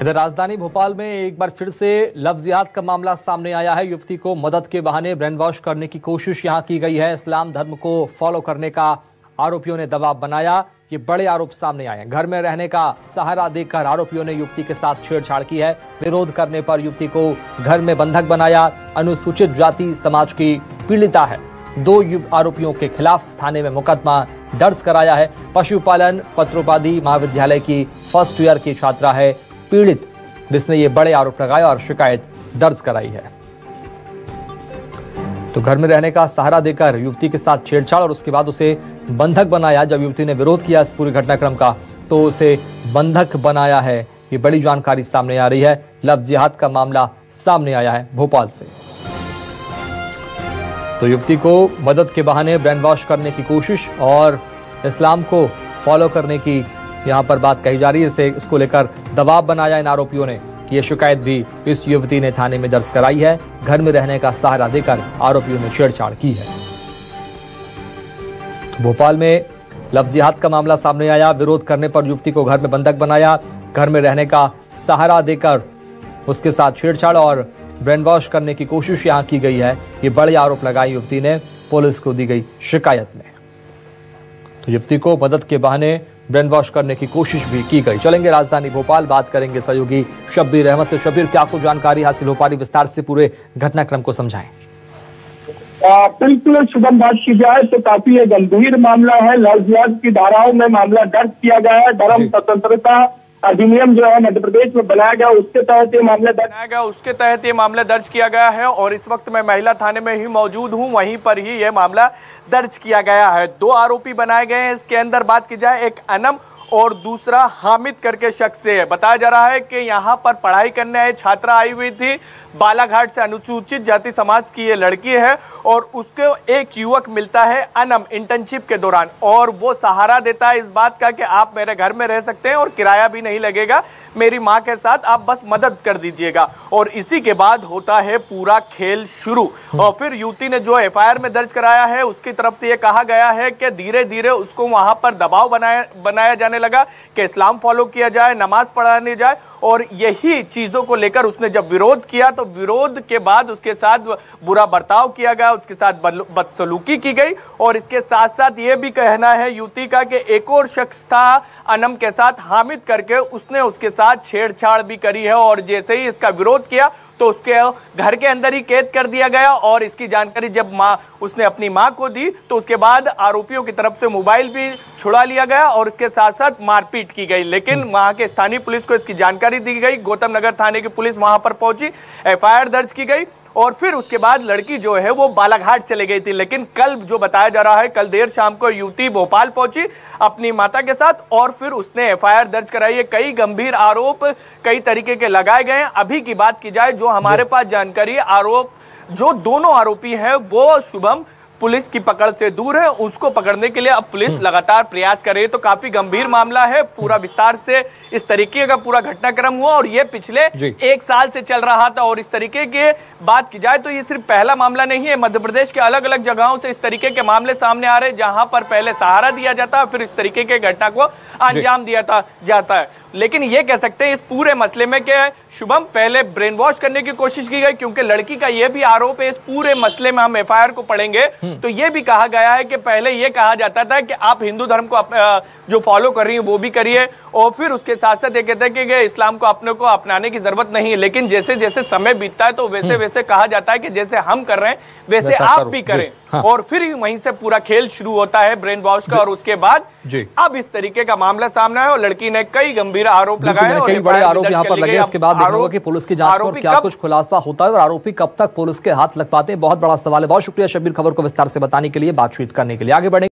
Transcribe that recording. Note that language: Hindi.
इधर राजधानी भोपाल में एक बार फिर से लफ्जियात का मामला सामने आया है। युवती को मदद के बहाने ब्रेन वॉश करने की कोशिश यहां की गई है। इस्लाम धर्म को फॉलो करने का आरोपियों ने दबाव बनाया। ये बड़े आरोप सामने आए हैं। घर में रहने का सहारा देकर आरोपियों ने युवती के साथ छेड़छाड़ की है। विरोध करने पर युवती को घर में बंधक बनाया। अनुसूचित जाति समाज की पीड़िता है। 2 आरोपियों के खिलाफ थाने में मुकदमा दर्ज कराया है। पशुपालन पत्रोपाधि महाविद्यालय की फर्स्ट ईयर की छात्रा है पीड़ित, जिसने ये बड़े आरोप लगाए और शिकायत दर्ज कराई है। तो घर में रहने का सहारा देकर युवती के साथ छेड़छाड़ और उसके बाद उसे बंधक बनाया। जब युवती ने विरोध किया इस पूरे घटनाक्रम का तो उसे बंधक बनाया है। ये बड़ी जानकारी सामने आ रही है। लव जिहाद का मामला सामने आया है भोपाल से। तो युवती को मदद के बहाने ब्रेन वॉश करने की कोशिश और इस्लाम को फॉलो करने की यहां पर बात कही जा रही है। इसको लेकर दबाव बनाया इन आरोपियों ने। ये शिकायत भी इस युवती ने थाने में दर्ज कराई है। घर में रहने का सहारा देकर आरोपियों ने छेड़छाड़ की है। तो भोपाल में लफ्जियात का मामला सामने आया। विरोध करने पर युवती को घर में बंधक बनाया। घर में रहने का सहारा देकर उसके साथ छेड़छाड़ और ब्रेन वॉश करने की कोशिश यहां की गई है। ये बड़े आरोप लगाए युवती ने पुलिस को दी गई शिकायत में। तो युवती को मदद के बहाने ब्रेन वॉश करने की कोशिश भी की गई। चलेंगे राजधानी भोपाल, बात करेंगे सहयोगी शब्बीर अहमद से। शब्बीर, क्या कुछ जानकारी हासिल हो पा रही, विस्तार से पूरे घटनाक्रम को समझाएं। बिल्कुल शुभम, बात की जाए तो काफी गंभीर मामला है। लव जिहाद की धाराओं में मामला दर्ज किया गया है। धर्म स्वतंत्रता अधिनियम जो है मध्य प्रदेश में बनाया गया, उसके तहत ये मामला दर्ज किया गया है। और इस वक्त मैं महिला थाने में ही मौजूद हूं, वहीं पर ही ये मामला दर्ज किया गया है। 2 आरोपी बनाए गए हैं। इसके अंदर बात की जाए, एक अनम और दूसरा हामिद करके शख्स है। बताया जा रहा है कि यहाँ पर पढ़ाई करने आई छात्रा आई हुई थी। बालाघाट से अनुसूचित जाति समाज की ये लड़की है और उसको एक युवक मिलता है अनम इंटर्नशिप के दौरान, और वो सहारा देता है इस बात का कि आप मेरे घर में रह सकते हैं और किराया भी नहीं लगेगा, मेरी माँ के साथ आप बस मदद कर दीजिएगा। और इसी के बाद होता है पूरा खेल शुरू। और फिर युवती ने जो FIR में दर्ज कराया है उसकी तरफ से ये कहा गया है कि धीरे धीरे उसको वहां पर दबाव बनाया जाने लगा कि इस्लाम फॉलो किया जाए, नमाज पढ़ाने जाए। और यही चीजों को लेकर उसने जब विरोध किया तो विरोध के बाद उसके साथ बुरा बर्ताव किया गया, उसके साथ बदसलूकी की गई। और इसके साथ साथ ये भी कहना है युवती का कि एक और शख्स था अनम के साथ हामिद करके, उसने उसके साथ छेड़छाड़ भी करी है। और जैसे ही इसका विरोध किया तो उसके घर के अंदर ही कैद कर दिया गया। और इसकी जानकारी जब उसने अपनी मां को दी तो उसके बाद आरोपियों की तरफ से मोबाइल भी छुड़ा लिया गया और इसके साथ साथ मारपीट की गई। लेकिन वहां के स्थानीय पुलिस को इसकी जानकारी दी गई। गौतम नगर थाने की पुलिस वहां पर पहुंची, FIR दर्ज की गई और फिर उसके बाद लड़की जो है वो बालाघाट चले गई थी। लेकिन कल जो बताया जा रहा है, कल देर शाम को युवती भोपाल पहुंची अपनी माता के साथ और फिर उसने FIR दर्ज कराई है। कई गंभीर आरोप कई तरीके के लगाए गए हैं। अभी की बात की जाए, जो हमारे पास जानकारी, आरोप जो दोनों आरोपी हैं वो शुभम पुलिस की पकड़ से दूर है। उसको पकड़ने के लिए अब पुलिस लगातार प्रयास कर रही है। तो काफी गंभीर मामला है। पूरा विस्तार से इस तरीके का पूरा घटनाक्रम हुआ और ये पिछले 1 साल से चल रहा था। और इस तरीके की बात की जाए तो ये सिर्फ पहला मामला नहीं है। मध्य प्रदेश के अलग अलग जगहों से इस तरीके के मामले सामने आ रहे हैं, जहां पर पहले सहारा दिया जाता है फिर इस तरीके के घटना को अंजाम दिया जाता है। लेकिन ये कह सकते हैं इस पूरे मसले में कि शुभम पहले ब्रेन वॉश करने की कोशिश की गई, क्योंकि लड़की का यह भी आरोप है। इस पूरे मसले में हम FIR को पढ़ेंगे तो यह भी कहा गया है कि पहले यह कहा जाता था कि आप हिंदू धर्म को जो फॉलो कर रही हैं वो भी करिए, और फिर उसके साथ साथ ये कहते हैं कि इस्लाम को अपने को अपनाने की जरूरत नहीं है। लेकिन जैसे जैसे समय बीतता है तो वैसे वैसे कहा जाता है कि जैसे हम कर रहे हैं वैसे आप भी करें। और फिर वहीं से पूरा खेल शुरू होता है ब्रेन वॉश का। और उसके बाद अब इस तरीके का मामला सामने आया और लड़की ने कई गंभीर आरोप लगाए और कई बड़े आरोप यहाँ पर लगे। इसके बाद देखना होगा कि पुलिस की जांच पर क्या कुछ खुलासा होता है और आरोपी कब तक पुलिस के हाथ लग पाते हैं। बहुत बड़ा सवाल है। बहुत शुक्रिया शब्बीर, खबर को विस्तार से बताने के लिए, बातचीत करने के लिए। आगे बढ़ेंगे।